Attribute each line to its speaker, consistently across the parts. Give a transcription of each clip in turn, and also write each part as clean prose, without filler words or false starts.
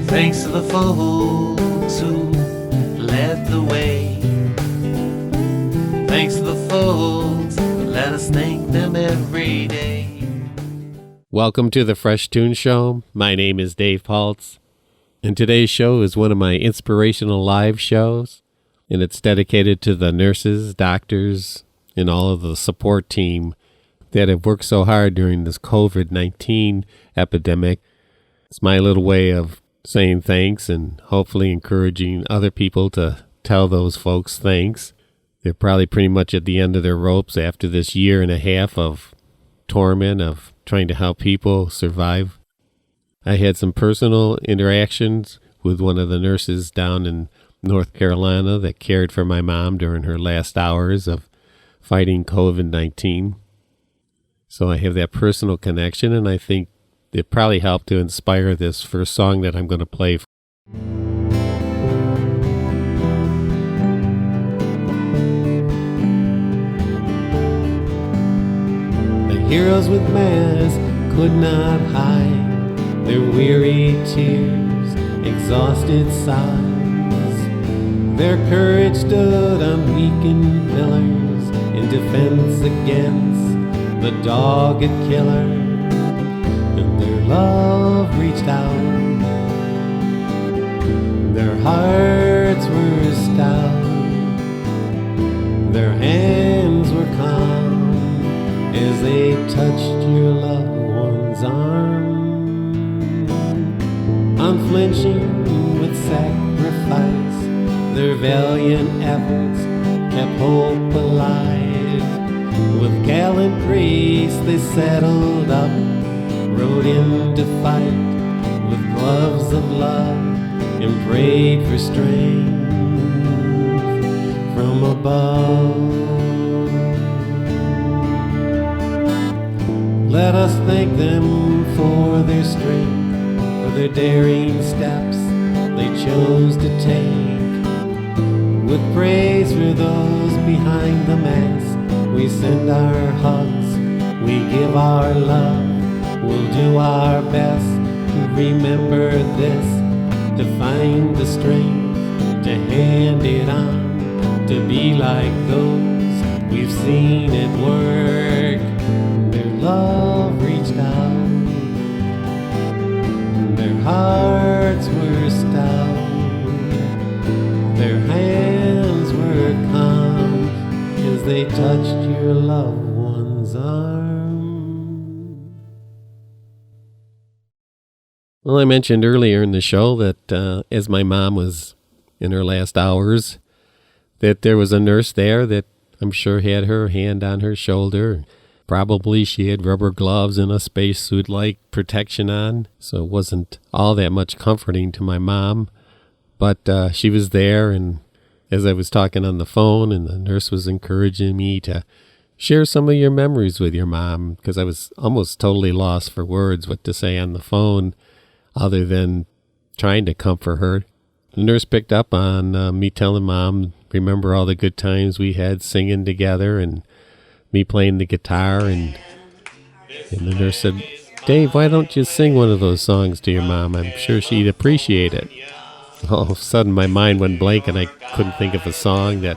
Speaker 1: Thanks to the folks who led the way. Thanks to the folks, let us thank them every day.
Speaker 2: Welcome to the Fresh Toones Show. My name is Dave Paltz, and today's show is one of my inspirational live shows, and it's dedicated to the nurses, doctors, and all of the support team that have worked so hard during this COVID-19 epidemic. It's my little way of saying thanks and hopefully encouraging other people to tell those folks thanks. They're probably pretty much at the end of their ropes after this year and a half of torment of trying to help people survive. I had some personal interactions with one of the nurses down in North Carolina that cared for my mom during her last hours of fighting COVID-19. So I have that personal connection, and I think it probably helped to inspire this first song that I'm going to play. The heroes with masks could not hide their weary tears, exhausted sighs. Their courage stood on weakened pillars in defense against the dogged killer. Love reached out, their hearts were stout, their hands were calm as they touched your loved one's arm. Unflinching with sacrifice, their valiant efforts kept hope alive. With gallant grace they settled up, rode in to fight with gloves of love and prayed for strength from above. Let us thank them for their strength, for their daring steps they chose to take. With praise for those behind the mask, we send our hugs, we give our love. We'll do our best to remember this, to find the strength, to hand it on, to be like those we've seen at work. Their love reached out, their hearts were stout, their hands were calm as they touched your loved one's arm. Well, I mentioned earlier in the show that as my mom was in her last hours, that there was a nurse there that I'm sure had her hand on her shoulder. Probably she had rubber gloves and a spacesuit-like protection on, so it wasn't all that much comforting to my mom. But she was there, and as I was talking on the phone, and the nurse was encouraging me to share some of your memories with your mom, because I was almost totally lost for words what to say on the phone, other than trying to comfort her. The nurse picked up on me telling Mom, remember all the good times we had singing together and me playing the guitar. And the nurse said, Dave, why don't you sing one of those songs to your mom? I'm sure she'd appreciate it. All of a sudden my mind went blank and I couldn't think of a song that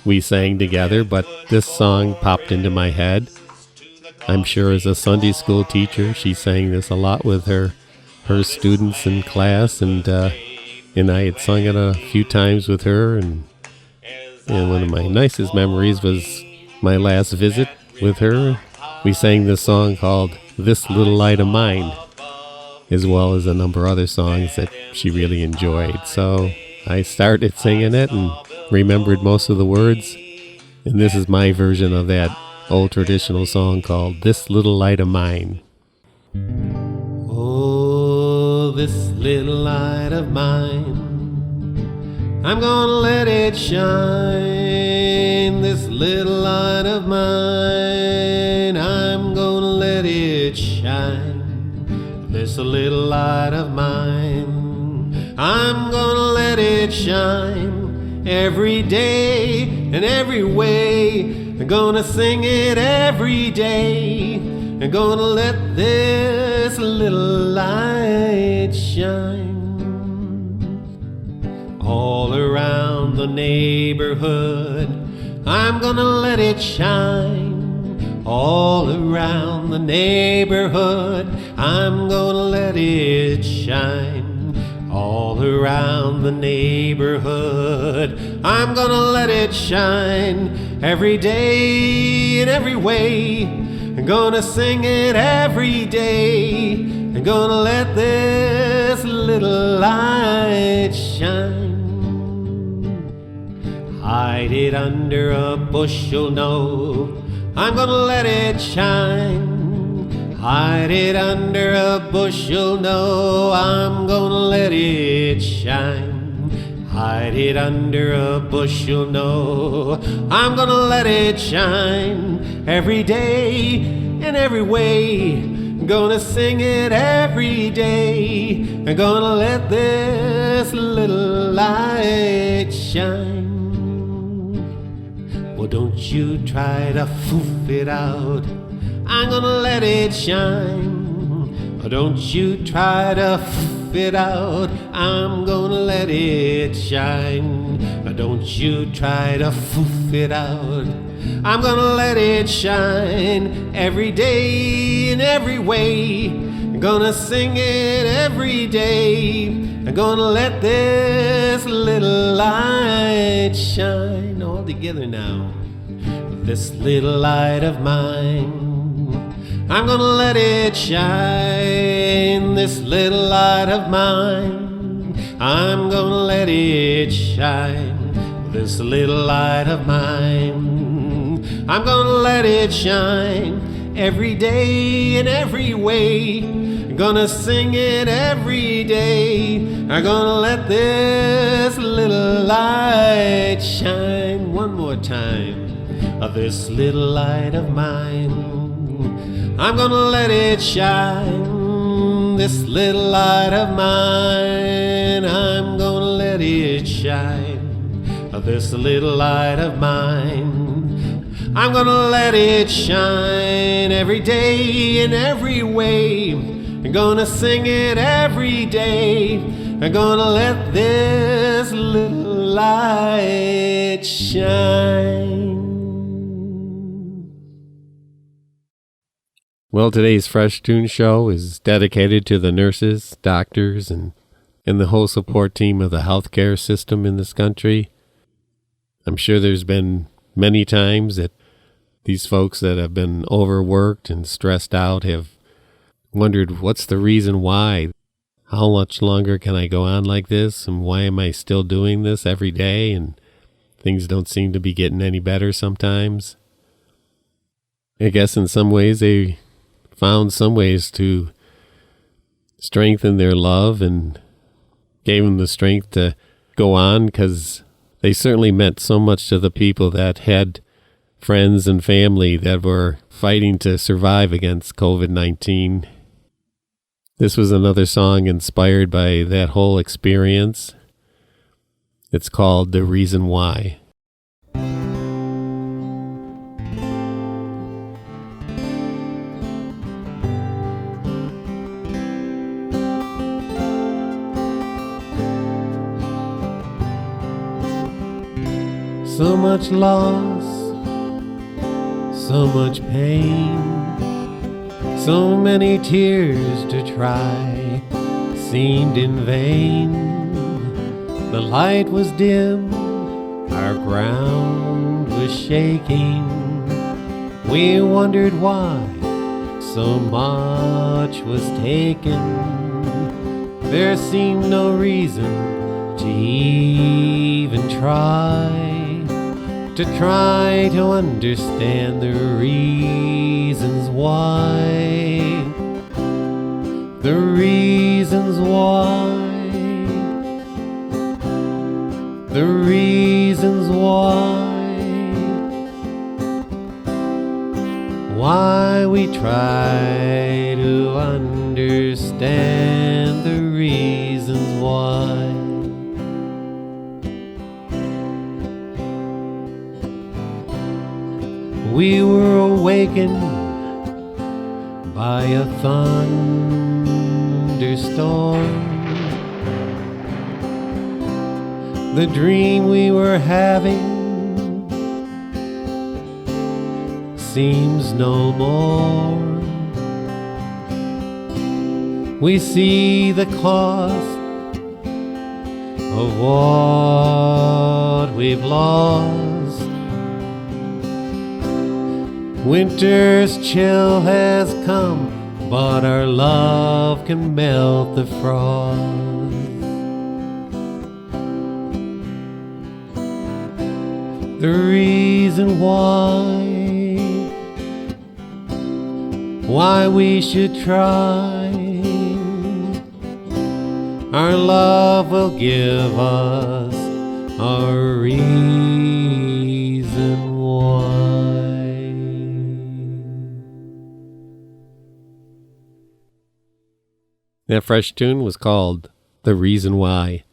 Speaker 2: we sang together, but this song popped into my head. I'm sure as a Sunday school teacher, she sang this a lot with her students in class, and I had sung it a few times with her, and one of my nicest memories was my last visit with her. We sang this song called This Little Light of Mine, as well as a number of other songs that she really enjoyed. So I started singing it and remembered most of the words, and this is my version of that old traditional song called This Little Light of Mine. Oh, this little light of mine, I'm gonna let it shine. This little light of mine, I'm gonna let it shine. This little light of mine, I'm gonna let it shine. Every day and every way, I'm gonna sing it every day. I'm gonna let this little light shine. the neighborhood. I'm gonna let it shine all around the neighborhood. I'm gonna let it shine all around the neighborhood. I'm gonna let it shine every day in every way. I'm gonna sing it every day. I'm gonna let this little light shine. Hide it under a bushel, no, I'm gonna let it shine. Hide it under a bushel, no, I'm gonna let it shine. Hide it under a bushel, no, I'm gonna let it shine every day in every way. I'm gonna sing it every day. I'm gonna let this little light shine. Well, don't you try to foof it out. I'm gonna let it shine. Oh, don't you try to foof it out. I'm gonna let it shine. Oh, don't you try to foof it out. I'm gonna let it shine every day in every way. I'm gonna sing it every day. I'm gonna let this little light shine. All together now. This little light of mine, I'm gonna let it shine. This little light of mine, I'm gonna let it shine. This little light of mine, I'm gonna let it shine every day in every way. I'm gonna sing it every day. I'm gonna let this little light shine. One more time. This little light of mine, I'm gonna let it shine. This little light of mine, I'm gonna let it shine. This little light of mine, I'm gonna let it shine every day in every way. I'm gonna sing it every day. I'm gonna let this little light shine. Well, today's Fresh Tune show is dedicated to the nurses, doctors, and the whole support team of the healthcare system in this country. I'm sure there's been many times that these folks that have been overworked and stressed out have wondered, what's the reason why? How much longer can I go on like this? And why am I still doing this every day? And things don't seem to be getting any better sometimes. I guess in some ways they found some ways to strengthen their love and gave them the strength to go on, because they certainly meant so much to the people that had friends and family that were fighting to survive against COVID-19. This was another song inspired by that whole experience. It's called The Reason Why. So much loss, so much pain, so many tears to try seemed in vain. The light was dim, our ground was shaking. We wondered why so much was taken. There seemed no reason to even try to understand the reasons why. The reasons why. The reasons why. Why we try to understand the reasons why. We were awakened by a thunderstorm. The dream we were having seems no more. We see the cost of what we've lost. Winter's chill has come, but our love can melt the frost. The reason why we should try, our love will give us our reason why. That fresh tune was called The Reason Why.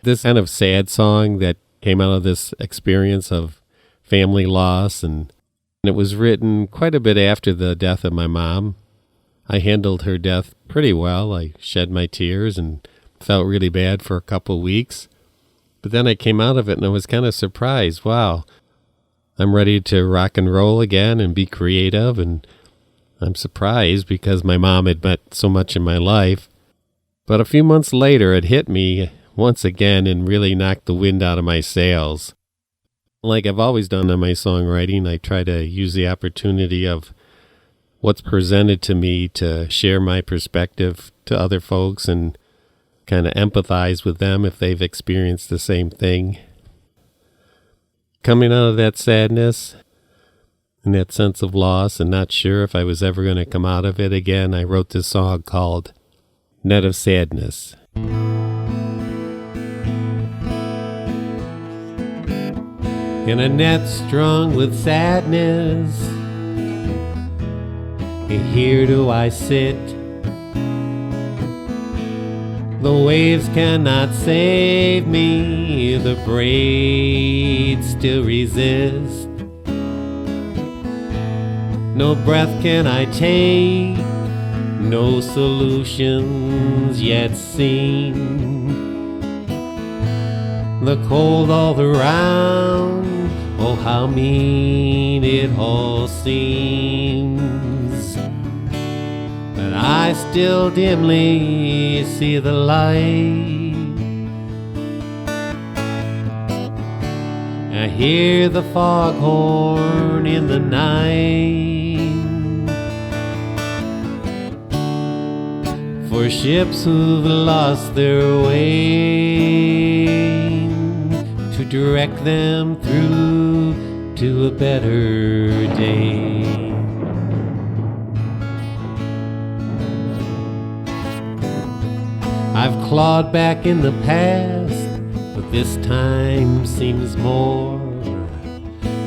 Speaker 2: This kind of sad song that came out of this experience of family loss, and it was written quite a bit after the death of my mom. I handled her death pretty well. I shed my tears and felt really bad for a couple weeks. But then I came out of it and I was kind of surprised. Wow, I'm ready to rock and roll again and be creative. And I'm surprised because my mom had meant so much in my life. But a few months later, it hit me once again and really knocked the wind out of my sails. Like I've always done in my songwriting, I try to use the opportunity of what's presented to me to share my perspective to other folks and kind of empathize with them if they've experienced the same thing. Coming out of that sadness and that sense of loss and not sure if I was ever going to come out of it again, I wrote this song called Net of Sadness. In a net strung with sadness, here do I sit. The waves cannot save me, the braids still resist. No breath can I take, no solutions yet seen. The cold all around, oh how mean it all seems. But I still dimly see the light. I hear the foghorn in the night. For ships who've lost their way, to direct them through to a better day. I've clawed back in the past, but this time seems more.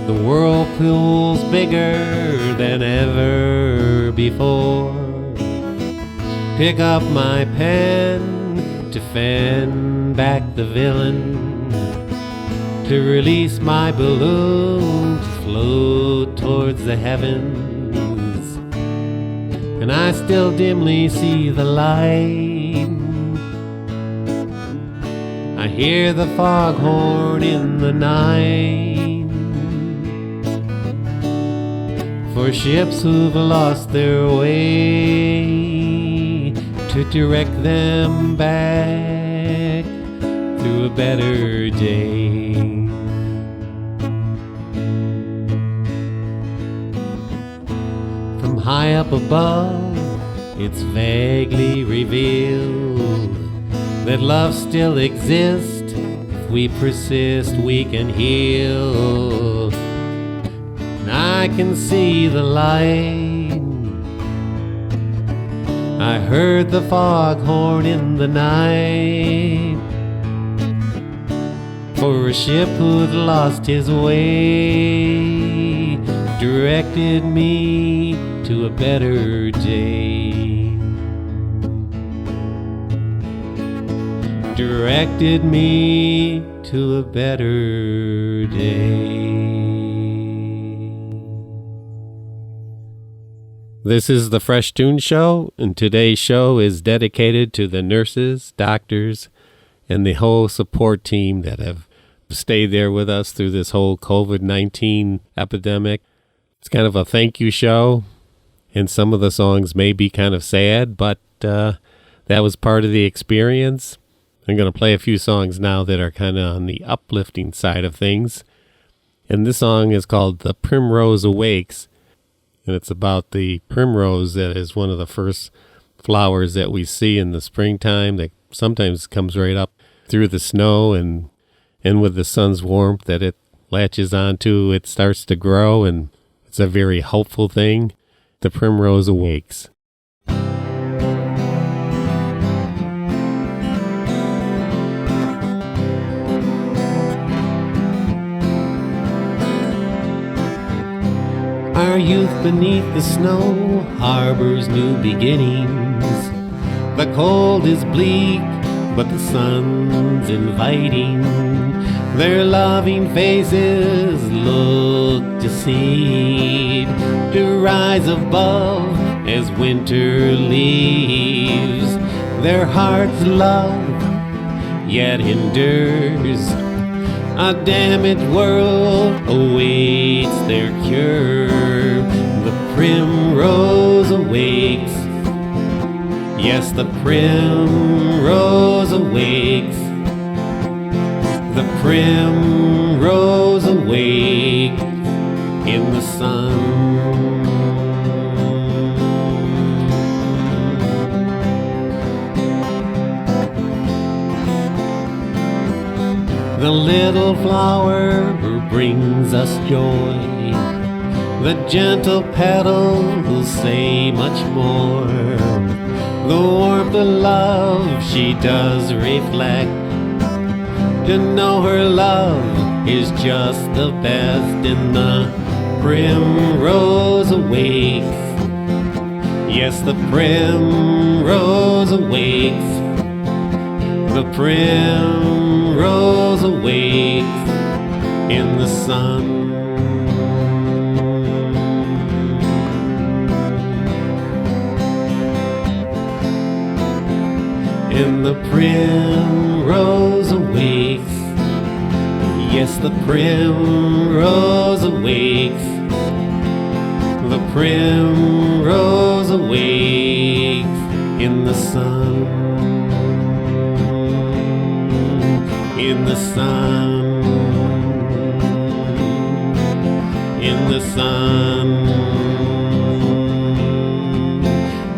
Speaker 2: The whirlpool's bigger than ever before. Pick up my pen to fend back the villain, to release my balloon to float towards the heavens. And I still dimly see the light. I hear the foghorn in the night. For ships who've lost their way, to direct them back to a better day. From high up above, it's vaguely revealed that love still exists. If we persist, we can heal. And I can see the light. I heard the foghorn in the night. For a ship who'd lost his way directed me to a better day. Directed me to a better day. This is the Fresh Toones Show, and today's show is dedicated to the nurses, doctors, and the whole support team that have stayed there with us through this whole COVID-19 epidemic. It's kind of a thank you show, and some of the songs may be kind of sad, but that was part of the experience. I'm going to play a few songs now that are kind of on the uplifting side of things. And this song is called The Primrose Awakes, and it's about the primrose that is one of the first flowers that we see in the springtime that sometimes comes right up through the snow, and with the sun's warmth that it latches onto, it starts to grow, and it's a very hopeful thing. The Primrose Awakes. Our youth beneath the snow harbors new beginnings. The cold is bleak, but the sun's inviting. Their loving faces look to seed, to rise above as winter leaves. Their hearts love, yet endures. A damaged world awaits their cure. The primrose awakes. Yes, the primrose awakes. The primrose awakes in the sun. The little flower brings us joy. The gentle petals say much more. The warmth of love she does reflect. To know her love is just the best. In the primrose awakes. Yes, the primrose awakes. The primrose awakes in the sun. And the primrose awakes. Yes, the primrose awakes. The primrose awakes in the sun. In the sun. In the sun.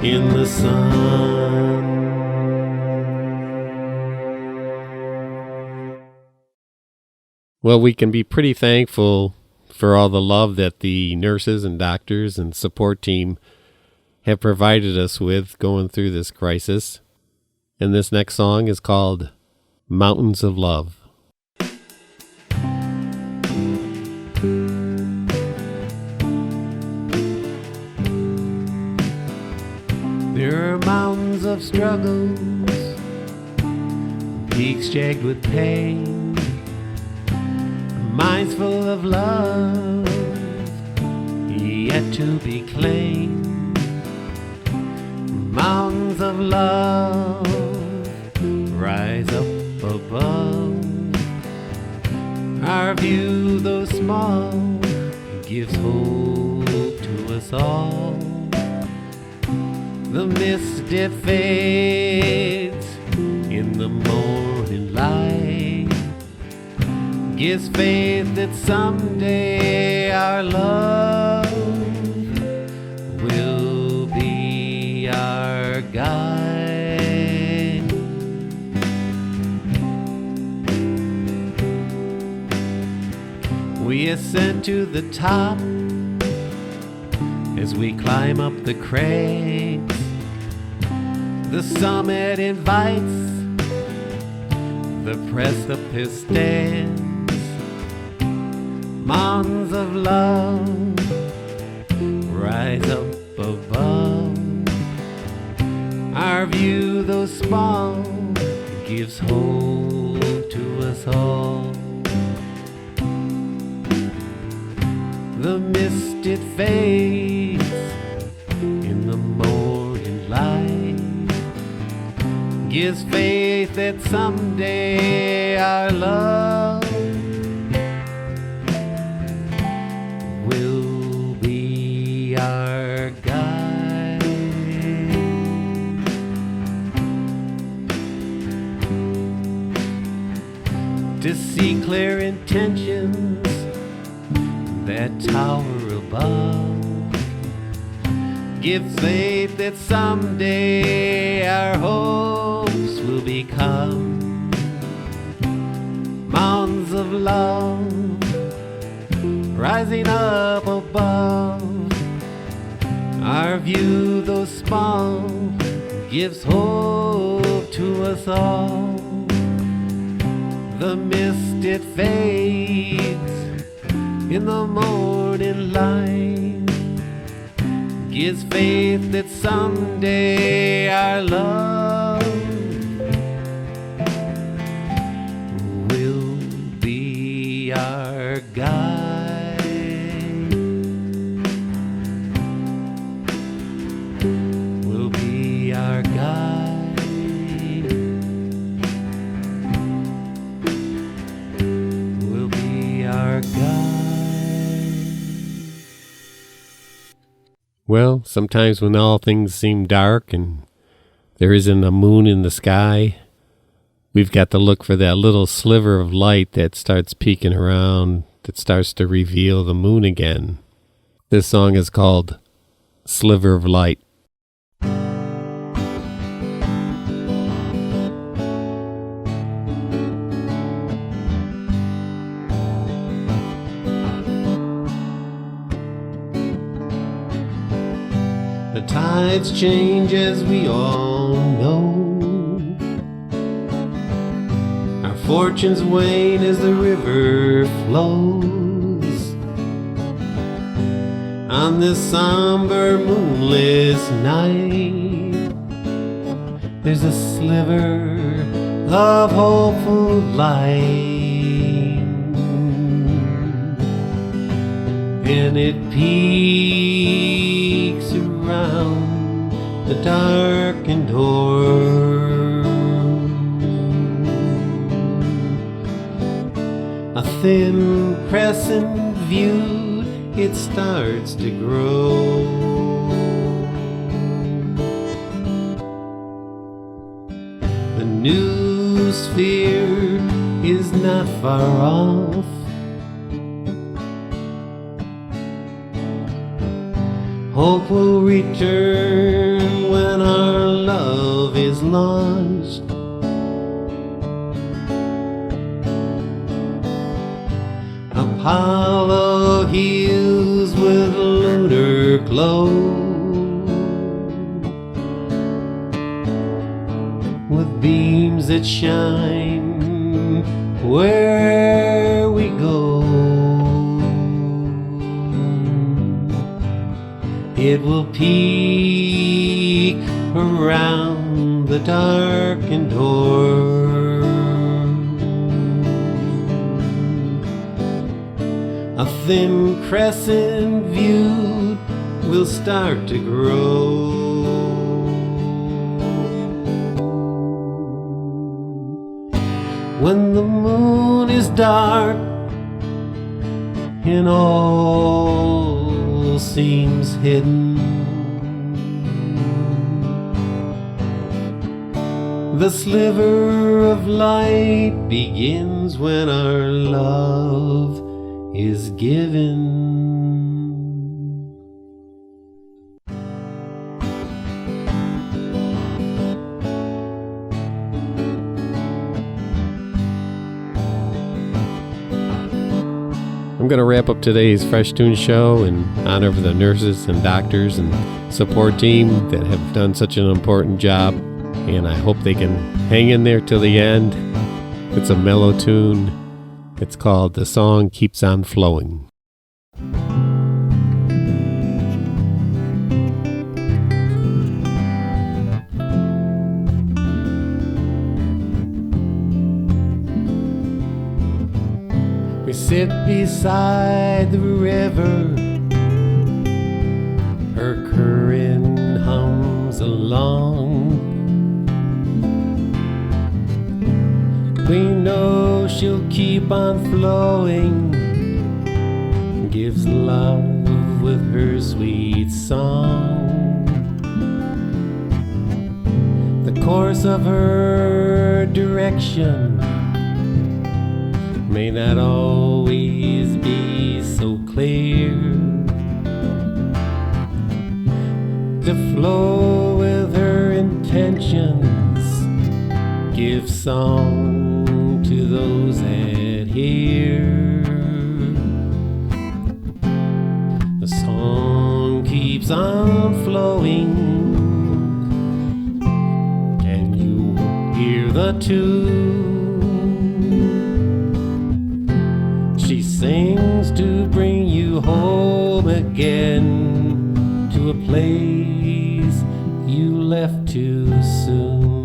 Speaker 2: In the sun. Well, we can be pretty thankful for all the love that the nurses and doctors and support team have provided us with going through this crisis. And this next song is called Mountains of Love. There are mountains of struggles, peaks jagged with pain, minds full of love, yet to be claimed. Mountains of love rise up above. Our view, though small, gives hope to us all. The mist it fades in the morning light, gives faith that someday our love will be our guide. We ascend to the top as we climb up the crags. The summit invites, the precipice stands. Mountains of love rise up above. Our view, though small, gives hope to us all. The mist it fades in the morning light, gives faith that someday our love to see clear intentions that tower above. Give faith that someday our hopes will become mountains of love rising up above. Our view, though small, gives hope to us all. The mist, it fades in the morning light, gives faith that someday our love will be our guide, will be our guide, will be our guide. Well, sometimes when all things seem dark and there isn't a moon in the sky, we've got to look for that little sliver of light that starts peeking around, that starts to reveal the moon again. This song is called Sliver of Light. The tides change as we all know. Our fortunes wane as the river flows. On this somber moonless night, there's a sliver of hopeful light, and it peeks around the darkened door. A thin crescent viewed, it starts to grow. The new sphere is not far off. Hope will return when our love is launched. Apollo heals with lunar glow, with beams that shine where we go. It will peek around the darkened door. A thin crescent viewed will start to grow. When the moon is dark and all seems hidden, the sliver of light begins when our love is given. I'm going to wrap up today's Fresh Toones show in honor of the nurses and doctors and support team that have done such an important job, and I hope they can hang in there till the end. It's a mellow tune. It's called The Song Keeps on Flowing. We sit beside the river, her current hums along. We know she'll keep on flowing, gives love with her sweet song. The course of her direction may not always be so clear to flow with her intentions, give song to those that hear. The song keeps on flowing, can you hear the tune? She sings to bring you home again, to a place you left too soon.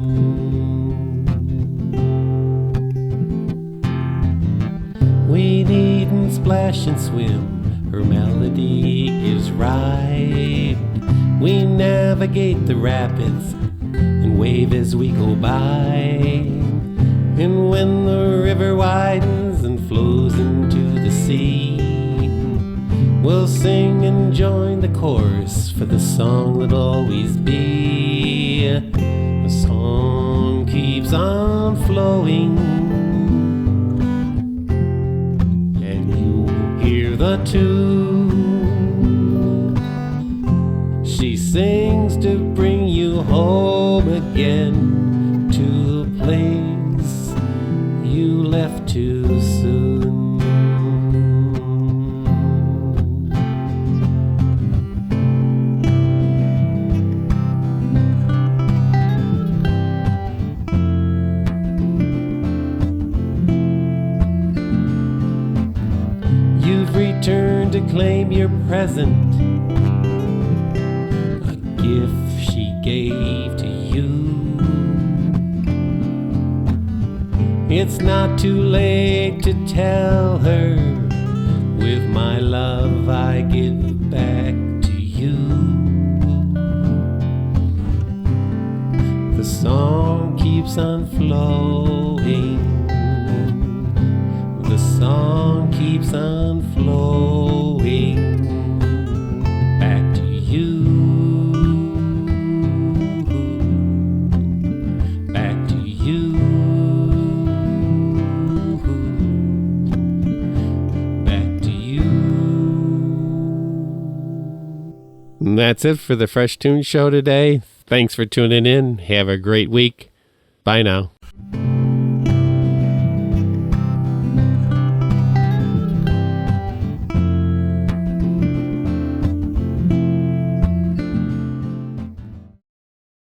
Speaker 2: We needn't splash and swim, her melody gives ride. We navigate the rapids and wave as we go by. And when the river widens and flows into the sea, we'll sing and join the chorus for the song that'll always be. The song keeps on flowing, and you hear the tune. She sings to bring you home again, to a place you left too soon. You've returned to claim your present, a gift she gave to you. It's not too late to tell her, with my love I give back to you. The song keeps on flowing, the song keeps on flowing back to you. And that's it for the Fresh Toones Show today. Thanks for tuning in. Have a great week. Bye now.